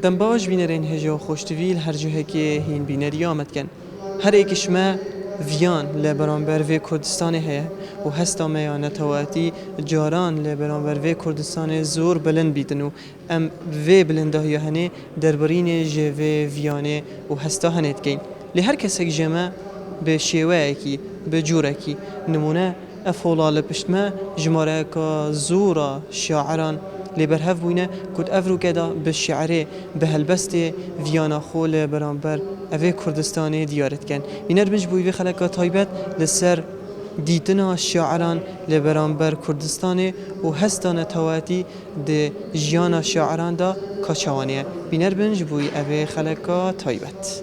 دم باش بینرین هجا خوشتویل هر جهه که هین بینری آمد کن هر ایکش ما ویان لبرانبر و کردستان هست و هستا میان تواتی جاران لبرانبر و کردستان زور بلند بیتن و ام و بلنده های هنه دربارین جه و ویانه و هستا هنید کن لهر کسک جمع به شیوه کی به جوره کی نمونه افولال پشتما جماره که زورا شاعران لبرهف بوینه کد افرو کدا به شعره به هلبست ویانا خول برانبر اوه کردستان دیارت کن اینر بنج بوی خلقا تایبت لسر دیتنا شاعران لبرانبر کردستان و هستان تواتی ده جیانا شاعران دا کچوانیه بینر بنج بوی اوه خلقا تایبت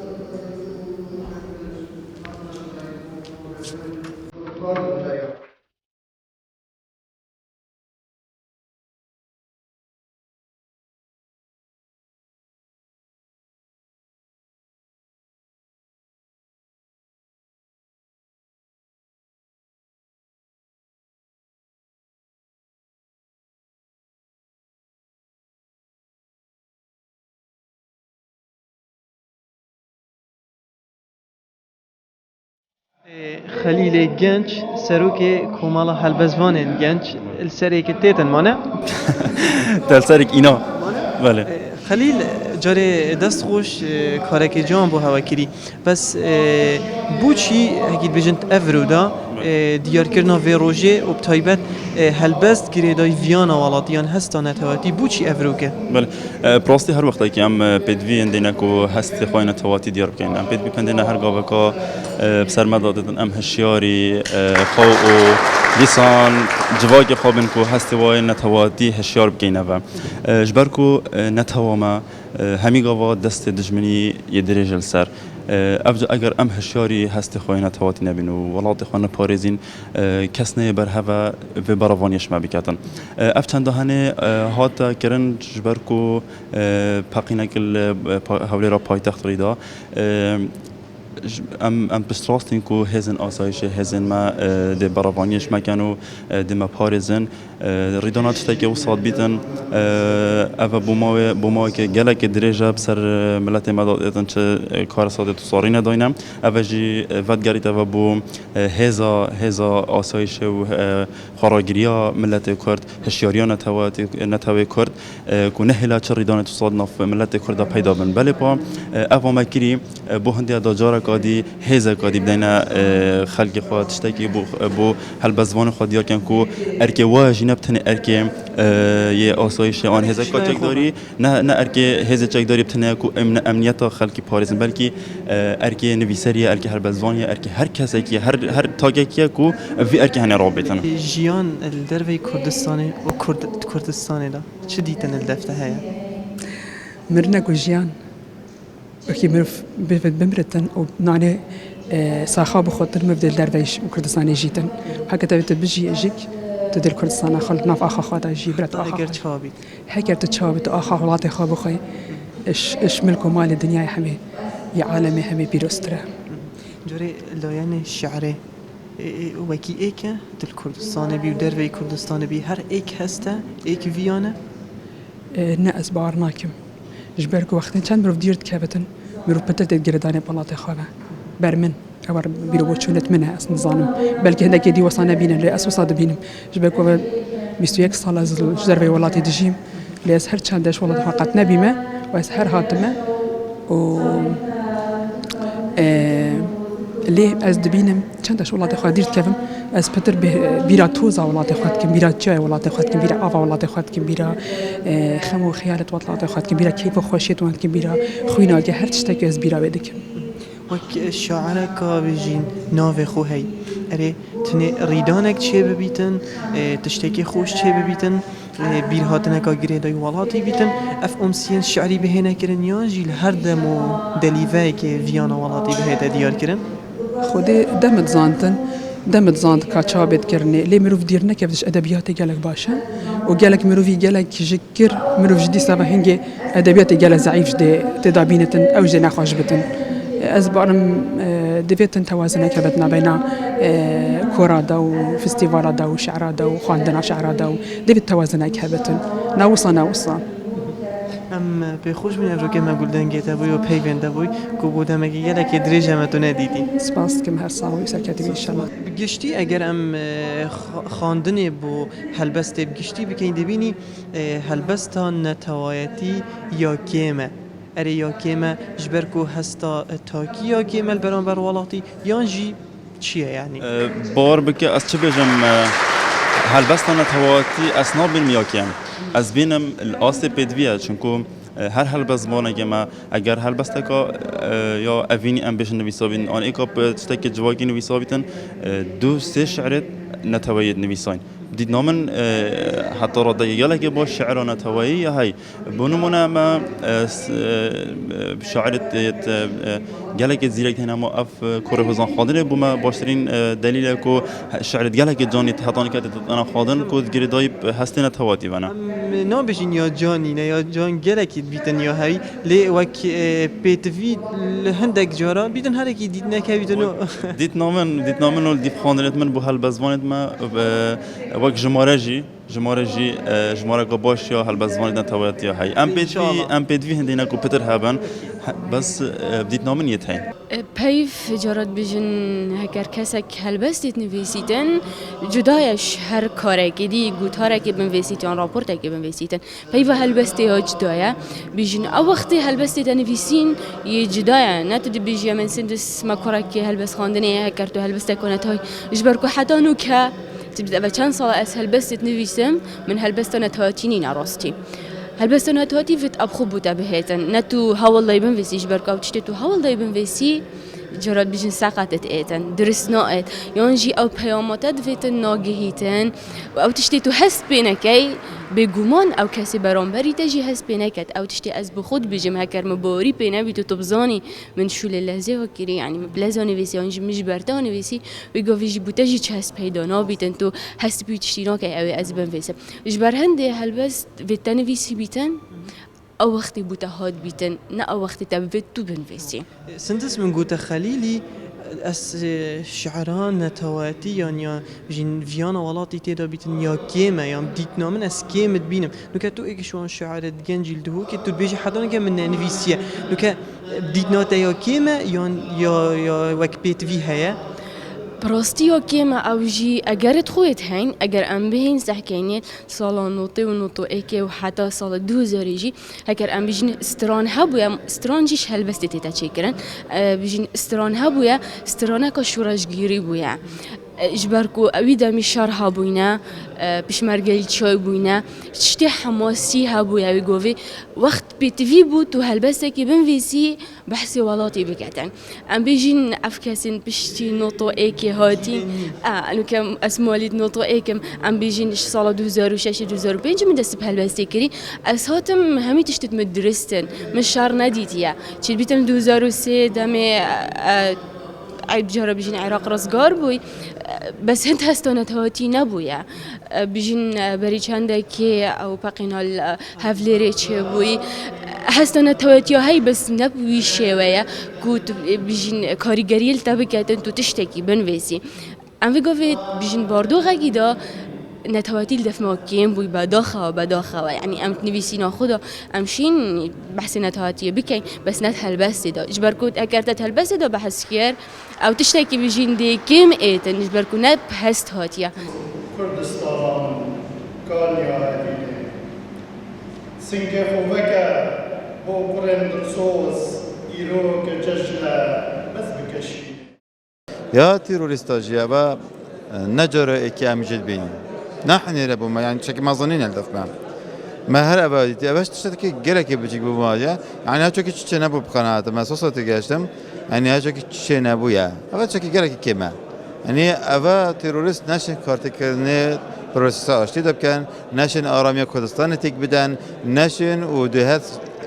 خلیل گنج سروک کمال هلبزوان گنج السری که تیتن مانه دلسرک اینا بله خلیل جاره دست خوش کاره که جان بو هوا کری بس بوچی هکید بجنت افرودا دیار کرنا و روژه و بتایبت هلبست کری دای ویانا والاتیان هستانه تواتی بوچی افروکه بله پراستی هر وقتی که ام پدوی اندینا کو هست خوینه تواتی دیار بکنیم ام پدوی پندینا هر گاوه که بسر مدادن ام هشیاری خو و لیسان جواگی خوابن کو هست وای نتواتی هشیار بکنیم و جبرکو نتواما همی گاوا دست دشمنی یدرجل سر افجا اگر ام هشیاری هست خوینه تواتی نبینو ولات خوانه پارزین کس نه بر هوا و براوانیش ما بکاتن افتن دهانه هات کرن جبرکو پاقینه کل حولی را پایتخت ریدا ام بستراستین کو هزن آسایش هزن ما ده براوانیش مکانو ده ما پارزن ریدانات شتاکی و صاد بیتن اوا بوماوی که گله که درجه بسر ملت مدادتن چه کار ساده تو ساری نداینم اوا جی ودگریت اوا بو هزا آسایش و خراگریا ملت کرد هشیاریان نتوی کرد کو نهلا چه ریدانات صاد نف ملت کرد پیدا بن بله پا اوا مکری بو هندی داجارا کادی هزا کادی بدینا خلق خود شتاکی بو هلبزوان خود دیار کن کو ارکی واج نبتن ارکی یه آسایش آن هزا کاتک داری نه ارکی هزا چک داری بتنه کو امنیت خلقی پاریزن بلکی ارکی نویسری ارکی هلبزوانی ارکی هر کسی که هر تاگکی کو وی ارکی هنر رابطن جیان الدروی کردستانی و کردستانی دا چه دیتن الدفته هیا مرنا جیان وكي مرف بمرتن أو نعني صاحب خاطر مبدل درويش وكردستان جيتن هكذا بتبجي أجيك تدل كردستان خلط ناف آخا خاطر جي برت آخا هكر تشابي هكر تشابي آخا ولاتي خابو خي إش ملكو مال الدنيا حمي يا عالمي حمي بيروسترا جوري لايان الشعري وكي إيك دل كردستان بي ودروي كردستان بي هر إيك هسته إيك فيانا ناس بارناكم جبرك وقتين كان مروف ديرت كابتن مروف بتلت الجرداني بلاطي خابه برمن أور بيرو بتشونت منها أصلا ظالم بلكي هناك دي وصلنا بينا لأس وصاد بينم جبرك و بيستويك صلاة جربي ولاتي دجيم لأسهر كان داش والله حقت نبي ما وأسهر هاتمه و ليه از دبینم چند تا ولات خود دیرت کردم از پتر بیرا توزا ولات خود کم بیرا جای ولات خود کم بیرا آوا ولات خود کم بیرا خمو خیالت ولات خود کم بیرا کیف و خوشیت وان کم بیرا خوینا که هر چیزی از بیرا بدکم وك الشاعر كابجين ناف خو هي اري تني ريدانك چه ببيتن تشتكي خوش چه ببيتن بير هاتنك غريداي ولاتي بيتن اف امسين شعري بهنا كرن يا جيل هر دمو دليفاي كي فيانا ولاتي بهتا ديار كرن خودي دمت زانتن دمت زانت كاتشابت كرني لي مروف ديرنا كيفاش ادبياتي قالك باشا وقالك مروفي قالك جكر مروف جدي سبا هنجي ادبياتي قال ضعيف جدي تدابينتن او جنا خوشبتن أزبارم دفيتن توازن كبتنا بين كورادا وفستيفالادا وشعرادا وخواندنا شعرادا دفيت توازن كبتن نوصا ام به خوش بینم رو که مگول دنگیت بوی و پیونده بوی کو بودم اگه یه لکی دریجه متو ندیدی سپاس که هر ساوی سرکتی انشالله گشتی اگر ام خواندنی بو هلبست بگشتی بکن دبینی هلبستا نتوایتی یا کیمه اره یا کیمه جبر کو هستا تاکی یا کیمه البران بر ولاتی یا جی چیه یعنی بار بك از چه بجم هلبستان تواتي اسنا بالمياكيم از بينم الاصل بدويه چونكو هر هلبس بانه که ما اگر هلبستکا یا اوینی ام بشن نویسابین آن ایکا تشتک جواگی نویسابیتن دو سه شعرت نتوید نویساین دید نامن حتی را دیگه که با شعر نتوایی هاي بنمونه ما شاعرت گلک زیرک هنر ما اف کره هزان خادنه بوم باشترین دلیل کو شعرت گلک جانی تهتان کرد انا خادن کو گریدای هستی نتواتی بنا نا بجین یا جانی نه یا جان گلکی بیتن یا هایی لی وک پیتوی هندک جارا بیتن هر کی دید نکه بیتنو دیت نامن ول دیف خاندنت من بو هلبزوانت ما وک جماره کو باش یا هلبزوانت نتواتی هاي ام پیتوی هندینا کو پتر هابن بس بديت نامن يتهين پیف جارد بجن هکر کسک هلبستید نویسیدن جدایش هر کاری که دی گوتاره که بنویسیدن راپورته که بنویسیدن پیف هلبستی ها جدایه بجن او وقتی هلبستید نویسین یه جدایه نه تو بیجی من سندس مکاره که هلبست خواندنی هکر تو هلبسته کنه های اجبر کو حتی نو که تبدأ بچند سال از هلبستید نویسم من هلبستانه تاتینی نراستی هلبستانه تاتی فت ابخو بوده بهتن نه تو هول دایبن ویسیش برکاو تشتی تو هول دایبن ویسی جرات بیشتر ساقطت ایتن درست ناید یعنی او پیاماتت فیتن ناگهیتن و او تشتی تو حس بینکی بگومان او کسی برانبری تجی حس بینکت او تشتی از بخود بجم هکر مباری بینه بی تو تبزانی من شول لحظه ها کری یعنی مبلزانی ویسی یعنی مش برتانی ویسی بگو ویجی بوتجی چه حس پیدا نابیتن تو حس بی تشتی ناکی او از بن ویسم اجبر هنده هلبست ویتن ویسی بیتن او وقتی بوده هاد بیتن نه او وقتی تبوید تو بنویسی سنتس من قوت خليلي اس شعران نتواتي يعني جين فيانا ولاتي تيدا بيتن يا كيما يا بديتنا من اس كيما بينم لو كتو ايك شوان شعر جنجل دهو كتو بيجي حدا نك من نفيسيا لو ك بديتنا تا يا كيما يا وك بيت في هيا براستی که ما اوجی اگر خویت هین اگر ام بهین سحکینی سال نوتی و نوتو ایکی و حتی سال 2000 جی اگر ام بیشین استران هبویا استران جیش هلبستی تیتا چیکرن بیشین استران هبویا استرانه که شورش گیری بویا اجبركو اويدا مشار هابوينا بشمرگل چای بوينا تشتي حماسي هابويا ويغوفي وقت بيتفي بو تو هلبسه كي بنفيسي بحسي ولاتي بكاتن ام بيجين افكاسين بشتي نوتو ايكي هاتي انو كم اسموليد نوتو ايكم ام بيجين صاله 2006 2005 من دست بهلبسه كري اس هاتم همي تشتت مدرستن مشار ناديتيا تشي بيتم 2003 دمي عيب جرب بيجين عراق رزقار بوي بس هنت هستونت هاتي نبويا بيجين بريش عندك او باقينا هافليري بوي هستونت هاتي هاي بس نبوي شوية كوت بيجين كاريجريل تبكت انتو تشتكي بنويسي ام في بيجين باردو غاقيدا نتواتي الدف موكيم بوي بداخا يعني ام تنفيسينا خدا امشين بحث نتواتي بكين بس نتهلبس دا اجبركوت اكرت هلبس دا بحث كير او تشتكي بيجين دي كيم ايتن اجبركو نت بحث هاتيا كردستان كاليا سنجافوكا بوكرن صوص ايرو كجشلا بس بكشي يا تيروريستاجيا با نجرة إكي أمجد بيني نحن يلبو ما يعني شكل ما ظنين الدف ما هر أبادي أباش تشتكي جرك بيجيك بمواجهة يعني هاتشو كي تشي نبو بقناة ما صوصتي جاشتم يعني هاتشو كي تشي نبو يا أبا تشكي جرك كيما يعني أبا تيروريست ناشن كارتكرني بروسيسا أشتي دب كان ناشن آرامية كردستان تيك بدن ناشن ودهات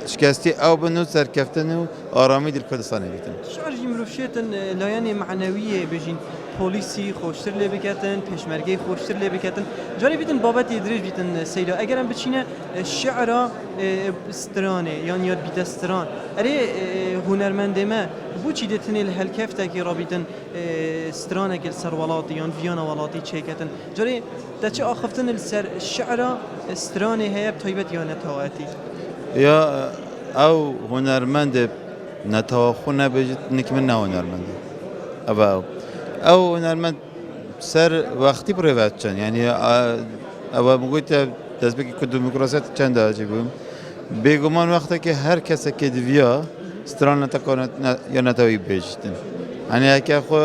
شكاستي أو بنو سركفتنو آرامي دل كردستان بيتن شعر جمروشيتن لا يعني معنوية بيجين پلیسی خوشتر لی بکتن، پشمرگی خوشتر لی بکتن. جاری بیتن بابت ادریج بیتن سیدا. اگرم بچینه شعرا استرانه یعنی یاد بیت استران. اره هنرمنده ما بوچی دتنی الهلکفته که رابیتن استرانه که سروالاتی یان ویانا والاتی چیکتن. جاری دچه آخفتن السر شعرا استرانه هیب تایبت یا نتواتی. یا او هنرمند نتواخونه بجد نکمن نه هنرمند او هنرمند سر وقتی پروات چن یعنی او مگویت دست بکی که دموکراسی چند آجی بیم بگمان وقتی که هر کسی که دویا ستران نتکانه یا نتوی بیشتن یعنی اگه خو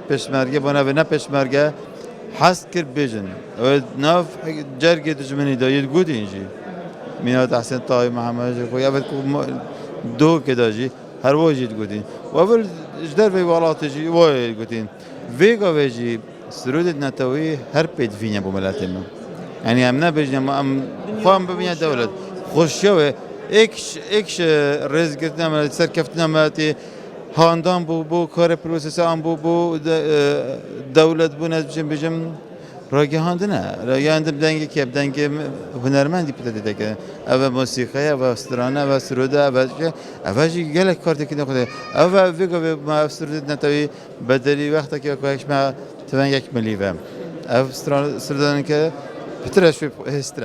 پشمرگه بنا و نه پشمرگه حس کرد بیشن و ناف جرگه دشمنی داید گود اینجی میاد حسن طای محمد خو یا دو که داجی هر واجد گودین و اول جدر به والاتجی وای گودین ویگا ویجی سرود نتوی هر پید فینه بملت ما یعنی هم نبیجیم هم خواهم ببینه دولت خوشیه ایکش رز گرفتن عملیاتی سر کفتن عملیاتی هاندان بو کار پروسس هم بو دولت بو نزدیک بیشم راگهاندن دنگی که دنگی هنرمندی پیدا که اول موسیقی اول استرانه اول سروده اولش گله کارتی که نخوده اول ویگو ما سروده نتوی بدلی وقتی که کوچک ما توان یک ملیوم اول سروده که بترش هستره